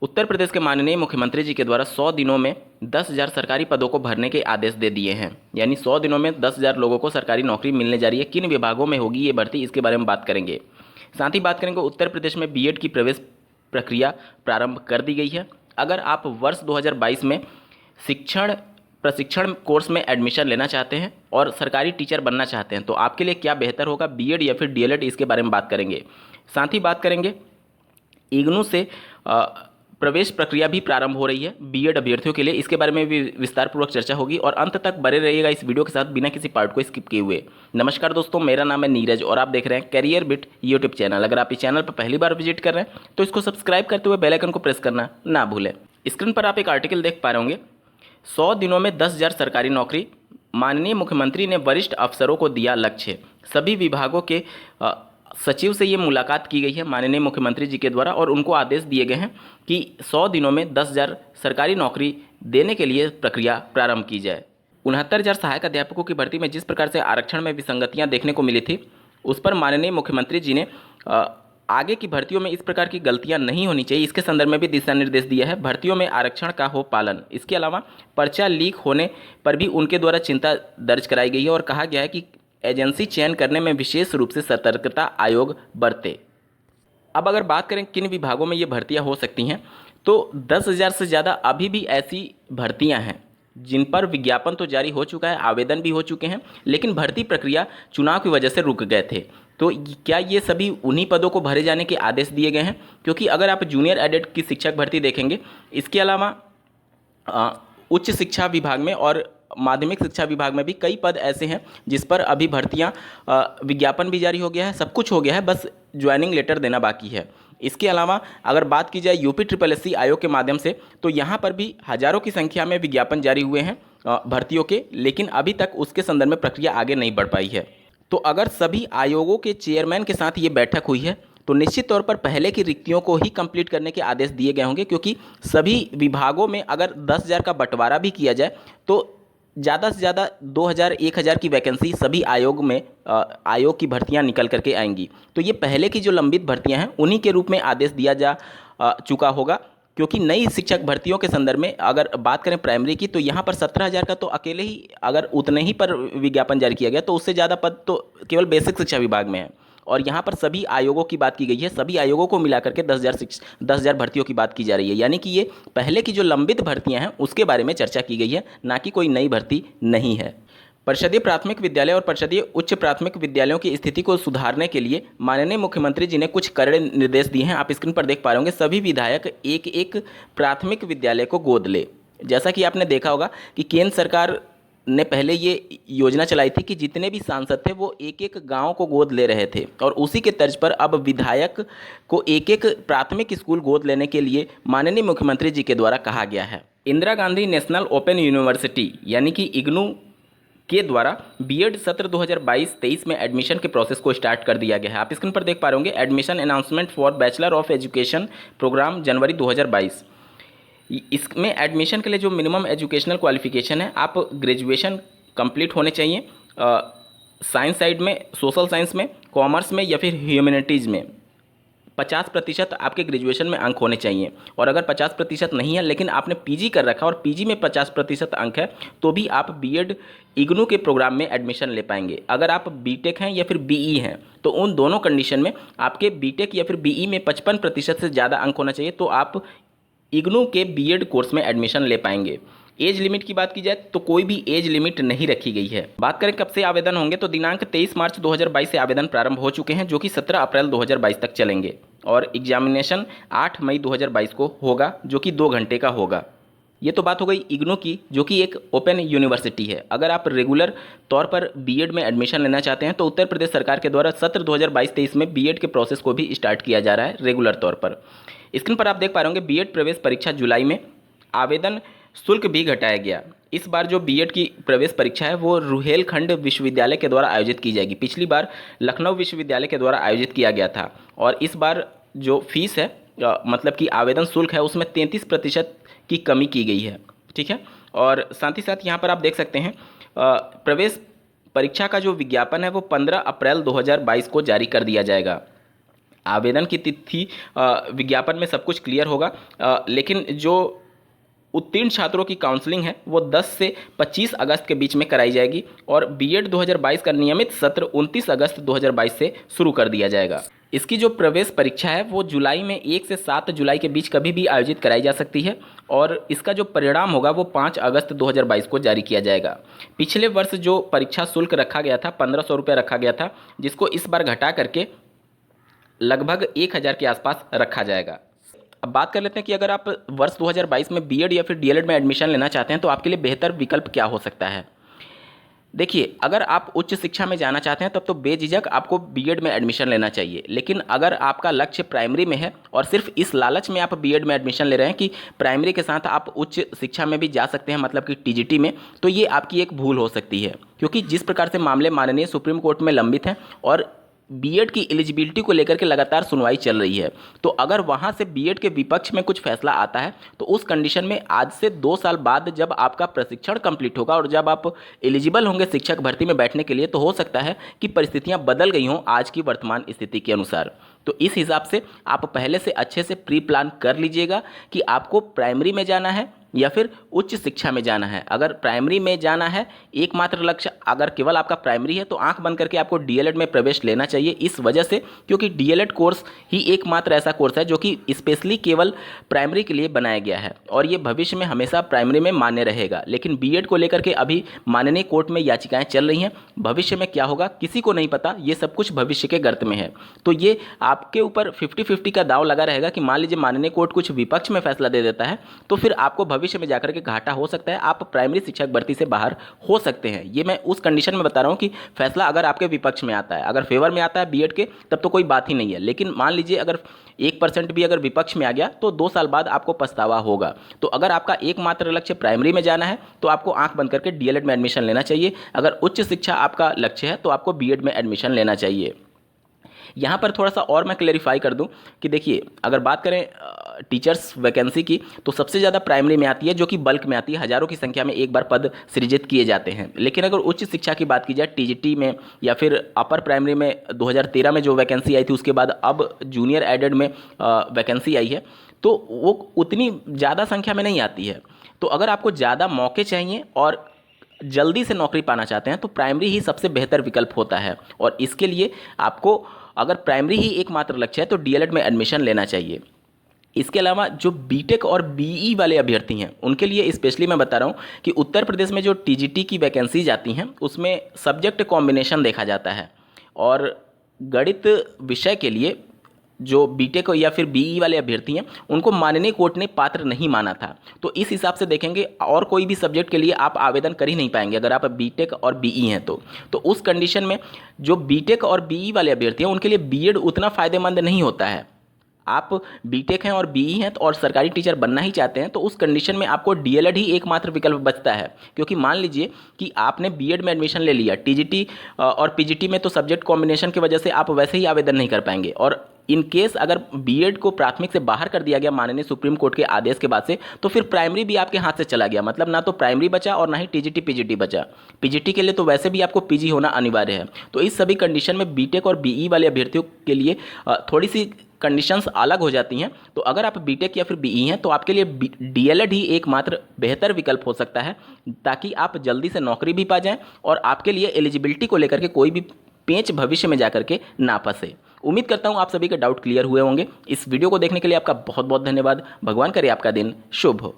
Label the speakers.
Speaker 1: उत्तर प्रदेश के माननीय मुख्यमंत्री जी के द्वारा 100 दिनों में 10,000 सरकारी पदों को भरने के आदेश दे दिए हैं। यानी 100 दिनों में 10,000 लोगों को सरकारी नौकरी मिलने जा रही है। किन विभागों में होगी ये भर्ती, इसके बारे में बात करेंगे। साथ ही बात करेंगे उत्तर प्रदेश में बीएड की प्रवेश प्रक्रिया प्रारंभ कर दी गई है। अगर आप वर्ष 2022 में प्रशिक्षण कोर्स में एडमिशन लेना चाहते हैं और सरकारी टीचर बनना चाहते हैं तो आपके लिए क्या बेहतर होगा, बीएड या फिर डीएलएड, इसके बारे में बात करेंगे। साथ ही बात करेंगे इग्नू से प्रवेश प्रक्रिया भी प्रारंभ हो रही है बीएड अभ्यर्थियों के लिए, इसके बारे में भी विस्तारपूर्वक चर्चा होगी और अंत तक बने रहिएगा इस वीडियो के साथ बिना किसी पार्ट को स्किप किए हुए। नमस्कार दोस्तों, मेरा नाम है नीरज और आप देख रहे हैं करियर बिट यूट्यूब चैनल। अगर आप इस चैनल पर पहली बार विजिट कर रहे हैं तो इसको सब्सक्राइब करते हुए बेल आइकन को प्रेस करना ना भूलें। स्क्रीन पर आप एक आर्टिकल देख पा रहे होंगे, 100 दिनों में 10,000 सरकारी नौकरी, माननीय मुख्यमंत्री ने वरिष्ठ अफसरों को दिया लक्ष्य। सभी विभागों के सचिव से ये मुलाकात की गई है माननीय मुख्यमंत्री जी के द्वारा और उनको आदेश दिए गए हैं कि 100 दिनों में 10,000 सरकारी नौकरी देने के लिए प्रक्रिया प्रारंभ की जाए। 69,000 सहायक अध्यापकों की भर्ती में जिस प्रकार से आरक्षण में विसंगतियां देखने को मिली थी, उस पर माननीय मुख्यमंत्री जी ने आगे की भर्तियों में इस प्रकार की गलतियां नहीं होनी चाहिए, इसके संदर्भ में भी दिशा निर्देश दिया है। भर्तियों में आरक्षण का हो पालन। इसके अलावा पर्चा लीक होने पर भी उनके द्वारा चिंता दर्ज कराई गई है और कहा गया है कि एजेंसी चयन करने में विशेष रूप से सतर्कता आयोग बरते। अब अगर बात करें किन विभागों में ये भर्तियां हो सकती हैं तो 10,000 से ज़्यादा अभी भी ऐसी भर्तियां हैं जिन पर विज्ञापन तो जारी हो चुका है, आवेदन भी हो चुके हैं, लेकिन भर्ती प्रक्रिया चुनाव की वजह से रुक गए थे। तो क्या ये सभी उन्हीं पदों को भरे जाने के आदेश दिए गए हैं? क्योंकि अगर आप जूनियर एडेड की शिक्षक भर्ती देखेंगे, इसके अलावा उच्च शिक्षा विभाग में और माध्यमिक शिक्षा विभाग में भी कई पद ऐसे हैं जिस पर अभी भर्तियां विज्ञापन भी जारी हो गया है, सब कुछ हो गया है, बस ज्वाइनिंग लेटर देना बाकी है। इसके अलावा अगर बात की जाए यूपी SSSC आयोग के माध्यम से तो यहाँ पर भी हज़ारों की संख्या में विज्ञापन जारी हुए हैं भर्तियों के, लेकिन अभी तक उसके संदर्भ में प्रक्रिया आगे नहीं बढ़ पाई है। तो अगर सभी आयोगों के चेयरमैन के साथ ये बैठक हुई है तो निश्चित तौर पर पहले की रिक्तियों को ही कंप्लीट करने के आदेश दिए गए होंगे, क्योंकि सभी विभागों में अगर 10,000 का बंटवारा भी किया जाए तो ज़्यादा से ज़्यादा 2,000 1,000 की वैकेंसी सभी आयोग में आयोग की भर्तियां निकल करके आएंगी। तो ये पहले की जो लंबित भर्तियां हैं उन्हीं के रूप में आदेश दिया जा चुका होगा, क्योंकि नई शिक्षक भर्तियों के संदर्भ में अगर बात करें प्राइमरी की तो यहाँ पर 17,000 का तो अकेले ही अगर उतने ही पर विज्ञापन जारी किया गया तो उससे ज़्यादा पद तो केवल बेसिक शिक्षा विभाग में है। और यहाँ पर सभी आयोगों की बात की गई है, सभी आयोगों को मिलाकर के 10,000 भर्तियों की बात की जा रही है। यानी कि ये पहले की जो लंबित भर्तियां हैं उसके बारे में चर्चा की गई है, ना कि कोई नई भर्ती नहीं है। परिषदीय प्राथमिक विद्यालय और परिषदीय उच्च प्राथमिक विद्यालयों की स्थिति को सुधारने के लिए माननीय मुख्यमंत्री जी ने कुछ कड़े निर्देश दिए हैं। आप स्क्रीन पर देख पा रहे होंगे, सभी विधायक एक एक प्राथमिक विद्यालय को गोद ले। जैसा कि आपने देखा होगा कि केंद्र सरकार ने पहले ये योजना चलाई थी कि जितने भी सांसद थे वो एक एक गांव को गोद ले रहे थे और उसी के तर्ज पर अब विधायक को एक एक प्राथमिक स्कूल गोद लेने के लिए माननीय मुख्यमंत्री जी के द्वारा कहा गया है। Indira Gandhi national open university यानी कि इग्नू के द्वारा बीएड सत्र 2022-23 में एडमिशन के प्रोसेस को स्टार्ट कर दिया गया है। आप स्क्रीन पर देख पा रहे होंगे, admission announcement for bachelor of education program January 2022। इसमें एडमिशन के लिए जो मिनिमम एजुकेशनल क्वालिफिकेशन है, आप ग्रेजुएशन कंप्लीट होने चाहिए साइंस साइड में, सोशल साइंस में, कॉमर्स में या फिर ह्यूमैनिटीज़ में 50% आपके ग्रेजुएशन में अंक होने चाहिए। और अगर 50% नहीं है लेकिन आपने पीजी कर रखा और पीजी में 50% अंक है तो भी आप बीएड इग्नू के प्रोग्राम में एडमिशन ले पाएंगे। अगर आप बीटेक हैं या फिर बीई हैं तो उन दोनों कंडीशन में आपके बीटेक या फिर बीई में 55% से ज़्यादा अंक होना चाहिए तो आप इग्नू के बीएड कोर्स में एडमिशन ले पाएंगे। एज लिमिट की बात की जाए तो कोई भी एज लिमिट नहीं रखी गई है। बात करें कब से आवेदन होंगे तो दिनांक 23 मार्च 2022 से आवेदन प्रारंभ हो चुके हैं, जो कि 17 अप्रैल 2022 तक चलेंगे और एग्जामिनेशन 8 मई 2022 को होगा, जो कि 2 घंटे का होगा। ये तो बात हो गई इग्नू की, जो कि एक ओपन यूनिवर्सिटी है। अगर आप रेगुलर तौर पर बीएड में एडमिशन लेना चाहते हैं तो उत्तर प्रदेश सरकार के द्वारा सत्र 2022-23 में बीएड के प्रोसेस को भी स्टार्ट किया जा रहा है रेगुलर तौर पर। स्क्रीन पर आप देख पा रहे होंगे, बीएड प्रवेश परीक्षा जुलाई में, आवेदन शुल्क भी घटाया गया। इस बार जो बीएड की प्रवेश परीक्षा है वो रुहेलखंड विश्वविद्यालय के द्वारा आयोजित की जाएगी। पिछली बार लखनऊ विश्वविद्यालय के द्वारा आयोजित किया गया था और इस बार जो फीस है मतलब कि आवेदन शुल्क है उसमें 33% की कमी की गई है। ठीक है, और साथ ही साथ यहाँ पर आप देख सकते हैं प्रवेश परीक्षा का जो विज्ञापन है वो 15 अप्रैल 2022 को जारी कर दिया जाएगा। आवेदन की तिथि विज्ञापन में सब कुछ क्लियर होगा, लेकिन जो उत्तीर्ण छात्रों की काउंसलिंग है वो 10 से 25 अगस्त के बीच में कराई जाएगी और बीएड 2022 का नियमित सत्र 29 अगस्त 2022 से शुरू कर दिया जाएगा। इसकी जो प्रवेश परीक्षा है वो जुलाई में 1 से 7 जुलाई के बीच कभी भी आयोजित कराई जा सकती है और इसका जो परिणाम होगा वो 5 अगस्त 2022 को जारी किया जाएगा। पिछले वर्ष जो परीक्षा शुल्क रखा गया था 1500 रुपये रखा गया था, जिसको इस बार घटा करके लगभग 1000 के आसपास रखा जाएगा। अब बात कर लेते हैं कि अगर आप वर्ष 2022 में बीएड या फिर डीएलएड में एडमिशन लेना चाहते हैं तो आपके लिए बेहतर विकल्प क्या हो सकता है। देखिए, अगर आप उच्च शिक्षा में जाना चाहते हैं तब तो बेझिझक आपको बीएड में एडमिशन लेना चाहिए, लेकिन अगर आपका लक्ष्य प्राइमरी में है और सिर्फ इस लालच में आप बीएड में एडमिशन ले रहे हैं कि प्राइमरी के साथ आप उच्च शिक्षा में भी जा सकते हैं, मतलब कि टीजीटी में, तो ये आपकी एक भूल हो सकती है। क्योंकि जिस प्रकार से मामले माननीय सुप्रीम कोर्ट में लंबित हैं और बीएड की एलिजिबिलिटी को लेकर के लगातार सुनवाई चल रही है, तो अगर वहां से बीएड के विपक्ष में कुछ फैसला आता है तो उस कंडीशन में आज से 2 साल बाद जब आपका प्रशिक्षण कंप्लीट होगा और जब आप एलिजिबल होंगे शिक्षक भर्ती में बैठने के लिए, तो हो सकता है कि परिस्थितियां बदल गई हों आज की वर्तमान स्थिति के अनुसार। तो इस हिसाब से आप पहले से अच्छे से प्री प्लान कर लीजिएगा कि आपको प्राइमरी में जाना है या फिर उच्च शिक्षा में जाना है। अगर प्राइमरी में जाना है, एकमात्र लक्ष्य अगर केवल आपका प्राइमरी है, तो आंख बंद करके आपको डीएलएड में प्रवेश लेना चाहिए। इस वजह से क्योंकि डीएलएड कोर्स ही एकमात्र ऐसा कोर्स है जो कि स्पेशली केवल प्राइमरी के लिए बनाया गया है और ये भविष्य में हमेशा प्राइमरी में मान्य रहेगा। लेकिन बीएड को लेकर के अभी माननीय कोर्ट में याचिकाएं चल रही हैं। भविष्य में क्या होगा किसी को नहीं पता, ये सब कुछ भविष्य के गर्त में है। तो ये आपके ऊपर 50-50 का दांव लगा रहेगा कि मान लीजिए माननीय कोर्ट कुछ विपक्ष में फैसला दे देता है तो फिर आपको भविष्य में जाकर के घाटा हो सकता है, आप प्राइमरी शिक्षक भर्ती से बाहर हो सकते हैं। ये मैं उस कंडीशन में बता रहा हूं कि फैसला अगर आपके विपक्ष में आता है, अगर फेवर में आता है बीएड के, तब तो कोई बात ही नहीं है। लेकिन मान लीजिए अगर 1% भी अगर विपक्ष में आ गया तो 2 साल बाद आपको पछतावा होगा। तो अगर आपका एकमात्र लक्ष्य प्राइमरी में जाना है तो आपको आंख बंद करके डीएलएड में एडमिशन लेना चाहिए। अगर उच्च शिक्षा आपका लक्ष्य है तो आपको बीएड में एडमिशन लेना चाहिए। यहाँ पर थोड़ा सा और मैं क्लेरिफाई कर दूं कि देखिए, अगर बात करें टीचर्स वैकेंसी की तो सबसे ज़्यादा प्राइमरी में आती है, जो कि बल्क में आती है। हज़ारों की संख्या में एक बार पद सृजित किए जाते हैं। लेकिन अगर उच्च शिक्षा की बात की जाए टीजीटी में या फिर अपर प्राइमरी में 2013 में जो वैकेंसी आई थी, उसके बाद अब जूनियर एडेड में वैकेंसी आई है, तो वो उतनी ज़्यादा संख्या में नहीं आती है। तो अगर आपको ज़्यादा मौके चाहिए और जल्दी से नौकरी पाना चाहते हैं तो प्राइमरी ही सबसे बेहतर विकल्प होता है और इसके लिए आपको अगर प्राइमरी ही एकमात्र लक्ष्य है तो डीएलएड में एडमिशन लेना चाहिए। इसके अलावा जो बीटेक और बीई वाले अभ्यर्थी हैं उनके लिए स्पेशली मैं बता रहा हूँ कि उत्तर प्रदेश में जो टीजीटी की वैकेंसीज आती हैं उसमें सब्जेक्ट कॉम्बिनेशन देखा जाता है और गणित विषय के लिए जो बीटेक या फिर बीई वाले अभ्यर्थी हैं उनको माननीय कोर्ट ने पात्र नहीं माना था। तो इस हिसाब से देखेंगे और कोई भी सब्जेक्ट के लिए आप आवेदन कर ही नहीं पाएंगे अगर आप बीटेक और बीई हैं तो उस कंडीशन में जो बीटेक और बीई वाले अभ्यर्थी हैं उनके लिए बीएड उतना फ़ायदेमंद नहीं होता है। आप बीटेक हैं और बीई हैं और सरकारी टीचर बनना ही चाहते हैं तो उस कंडीशन में आपको डीएलएड ही एकमात्र विकल्प बचता है। क्योंकि मान लीजिए कि आपने बीएड में एडमिशन ले लिया, टीजीटी और पीजीटी में तो सब्जेक्ट कॉम्बिनेशन की वजह से आप वैसे ही आवेदन नहीं कर पाएंगे और इन केस अगर बीएड को प्राथमिक से बाहर कर दिया गया माननीय सुप्रीम कोर्ट के आदेश के बाद से, तो फिर प्राइमरी भी आपके हाथ से चला गया। मतलब ना तो प्राइमरी बचा और ना ही टीजीटी पीजीटी बचा। पीजीटी के लिए तो वैसे भी आपको पीजी होना अनिवार्य है। तो इस सभी कंडीशन में बीटेक और बीई वाले अभ्यर्थियों के लिए थोड़ी सी कंडीशंस अलग हो जाती हैं। तो अगर आप बीटेक या फिर बीई हैं तो आपके लिए डीएलएड ही एकमात्र बेहतर विकल्प हो सकता है, ताकि आप जल्दी से नौकरी भी पा जाएं और आपके लिए एलिजिबिलिटी को लेकर के कोई भी पेंच भविष्य में जाकर के ना फंसे। उम्मीद करता हूं आप सभी के डाउट क्लियर हुए होंगे। इस वीडियो को देखने के लिए आपका बहुत बहुत धन्यवाद। भगवान करे आपका दिन शुभ हो।